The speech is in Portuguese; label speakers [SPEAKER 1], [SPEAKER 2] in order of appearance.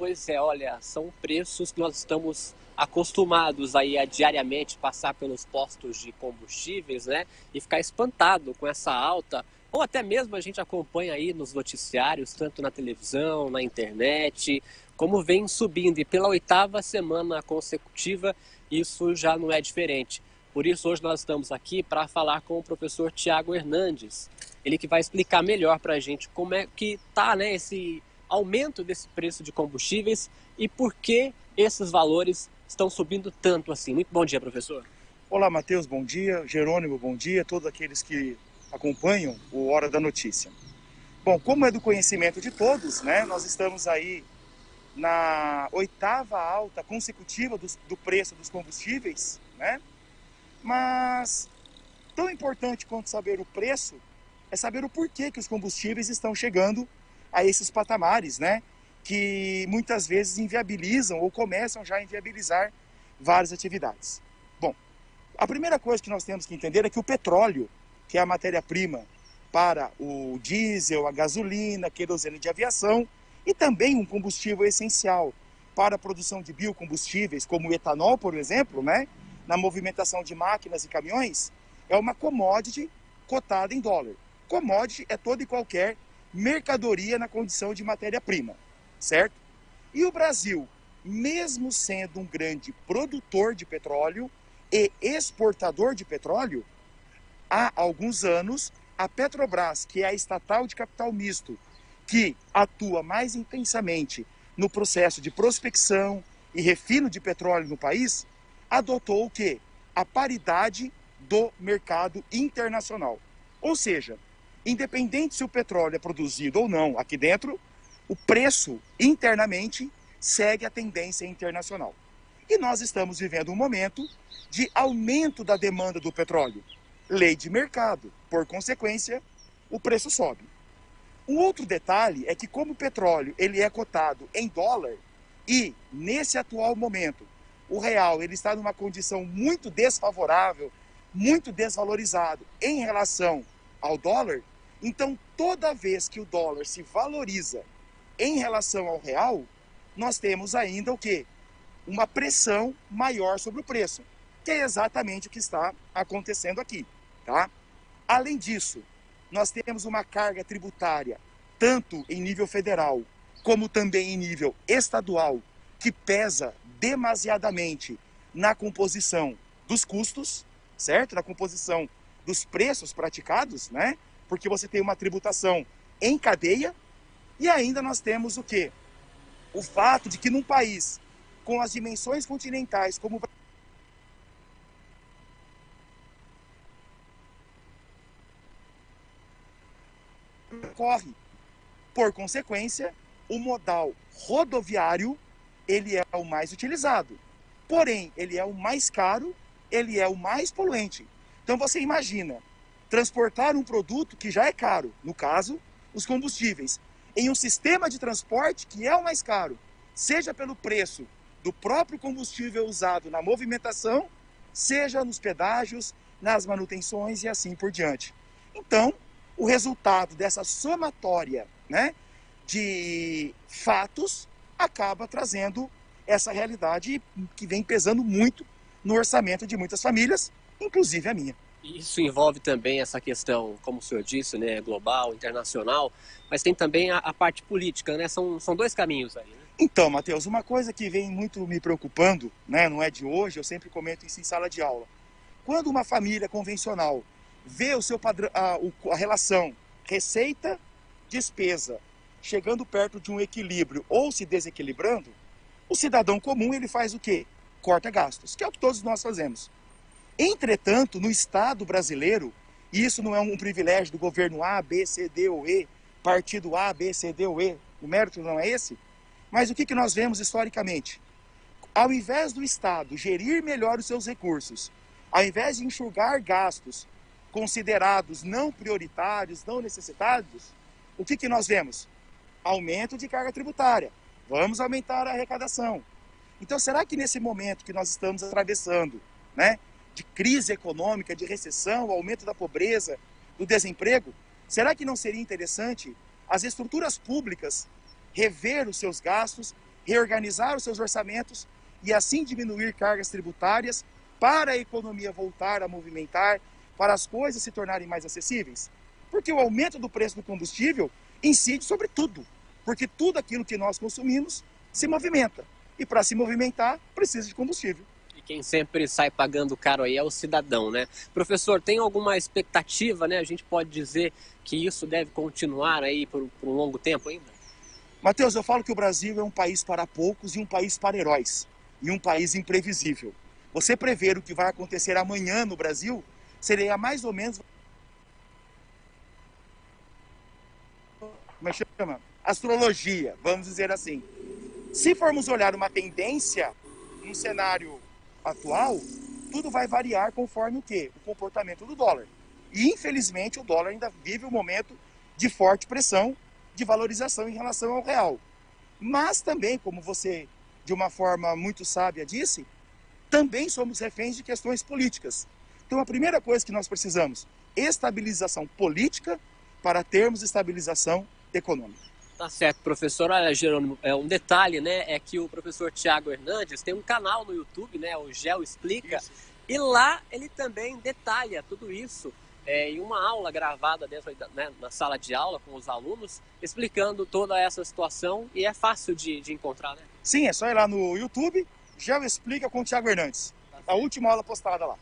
[SPEAKER 1] Pois é, olha, são preços que nós estamos acostumados aí a diariamente passar pelos postos de combustíveis, né? E ficar espantado com essa alta, ou até mesmo a gente acompanha aí nos noticiários, tanto na televisão, na internet, como vem subindo. E pela oitava semana consecutiva, isso já não é diferente. Por isso, hoje nós estamos aqui para falar com o professor Tiago Hernandes. Ele que vai explicar melhor para a gente como é que está, né, esse aumento desse preço de combustíveis e por que esses valores estão subindo tanto assim. Muito bom dia, professor.
[SPEAKER 2] Olá, Matheus, bom dia. Jerônimo, bom dia. Todos aqueles que acompanham o Hora da Notícia. Bom, como é do conhecimento de todos, né, nós estamos aí na oitava alta consecutiva do preço dos combustíveis, né? Mas tão importante quanto saber o preço é saber o porquê que os combustíveis estão chegando a esses patamares, né? Que muitas vezes inviabilizam ou começam já a inviabilizar várias atividades. Bom, a primeira coisa que nós temos que entender é que o petróleo, que é a matéria-prima para o diesel, a gasolina, a querosene de aviação e também um combustível essencial para a produção de biocombustíveis, como o etanol, por exemplo, né? Na movimentação de máquinas e caminhões, é uma commodity cotada em dólar. Commodity é toda e qualquer mercadoria na condição de matéria-prima, certo? E o Brasil, mesmo sendo um grande produtor de petróleo e exportador de petróleo, há alguns anos, a Petrobras, que é a estatal de capital misto, que atua mais intensamente no processo de prospecção e refino de petróleo no país, adotou o quê? A paridade do mercado internacional. Ou seja, independente se o petróleo é produzido ou não aqui dentro, o preço internamente segue a tendência internacional. E nós estamos vivendo um momento de aumento da demanda do petróleo. Lei de mercado, por consequência, o preço sobe. Um outro detalhe é que como o petróleo ele é cotado em dólar e nesse atual momento o real ele está numa condição muito desfavorável, muito desvalorizado em relação ao dólar, então toda vez que o dólar se valoriza em relação ao real, nós temos ainda o quê? Uma pressão maior sobre o preço, que é exatamente o que está acontecendo aqui, tá? Além disso, nós temos uma carga tributária, tanto em nível federal, como também em nível estadual, que pesa demasiadamente na composição dos custos, certo? Na composição dos preços praticados, né? Porque você tem uma tributação em cadeia, e ainda nós temos o quê? O fato de que num país com as dimensões continentais como corre, por consequência, o modal rodoviário ele é o mais utilizado. Porém, ele é o mais caro, ele é o mais poluente. Então você imagina transportar um produto que já é caro, no caso, os combustíveis, em um sistema de transporte que é o mais caro, seja pelo preço do próprio combustível usado na movimentação, seja nos pedágios, nas manutenções e assim por diante. Então, o resultado dessa somatória, né, de fatos acaba trazendo essa realidade que vem pesando muito no orçamento de muitas famílias, inclusive a minha.
[SPEAKER 1] Isso envolve também essa questão, como o senhor disse, né, global, internacional, mas tem também a parte política, né? São dois caminhos aí, né?
[SPEAKER 2] Então, Matheus, uma coisa que vem muito me preocupando, né, não é de hoje, eu sempre comento isso em sala de aula. Quando uma família convencional vê o seu padrão, a relação receita-despesa chegando perto de um equilíbrio ou se desequilibrando, o cidadão comum ele faz o quê? Corta gastos, que é o que todos nós fazemos. Entretanto, no Estado brasileiro, e isso não é um privilégio do governo A, B, C, D ou E, partido A, B, C, D ou E, o mérito não é esse, mas o que nós vemos historicamente? Ao invés do Estado gerir melhor os seus recursos, ao invés de enxugar gastos considerados não prioritários, não necessitados, o que nós vemos? Aumento de carga tributária. Vamos aumentar a arrecadação. Então, será que nesse momento que nós estamos atravessando, né, de crise econômica, de recessão, aumento da pobreza, do desemprego, será que não seria interessante as estruturas públicas rever os seus gastos, reorganizar os seus orçamentos e assim diminuir cargas tributárias para a economia voltar a movimentar, para as coisas se tornarem mais acessíveis? Porque o aumento do preço do combustível incide sobre tudo, porque tudo aquilo que nós consumimos se movimenta. E para se movimentar, precisa de combustível.
[SPEAKER 1] E quem sempre sai pagando caro aí é o cidadão, né? Professor, tem alguma expectativa, né? A gente pode dizer que isso deve continuar aí por um longo tempo ainda?
[SPEAKER 2] Matheus, eu falo que o Brasil é um país para poucos e um país para heróis. E um país imprevisível. Você prever o que vai acontecer amanhã no Brasil seria mais ou menos... Como é que chama? Astrologia, vamos dizer assim. Se formos olhar uma tendência no cenário atual, tudo vai variar conforme o quê? O comportamento do dólar. E, infelizmente, o dólar ainda vive um momento de forte pressão, de valorização em relação ao real. Mas também, como você, de uma forma muito sábia, disse, também somos reféns de questões políticas. Então, a primeira coisa que nós precisamos, estabilização política para termos estabilização econômica.
[SPEAKER 1] Tá certo, professor. Olha, Jerônimo, um detalhe, né, é que o professor Tiago Hernandes tem um canal no YouTube, né, o Geo Explica, isso. E lá ele também detalha tudo isso em uma aula gravada dentro, né, na sala de aula com os alunos, explicando toda essa situação e é fácil de encontrar, né?
[SPEAKER 2] Sim, é só ir lá no YouTube, Geo Explica com o Tiago Hernandes. Tá, a última aula postada lá.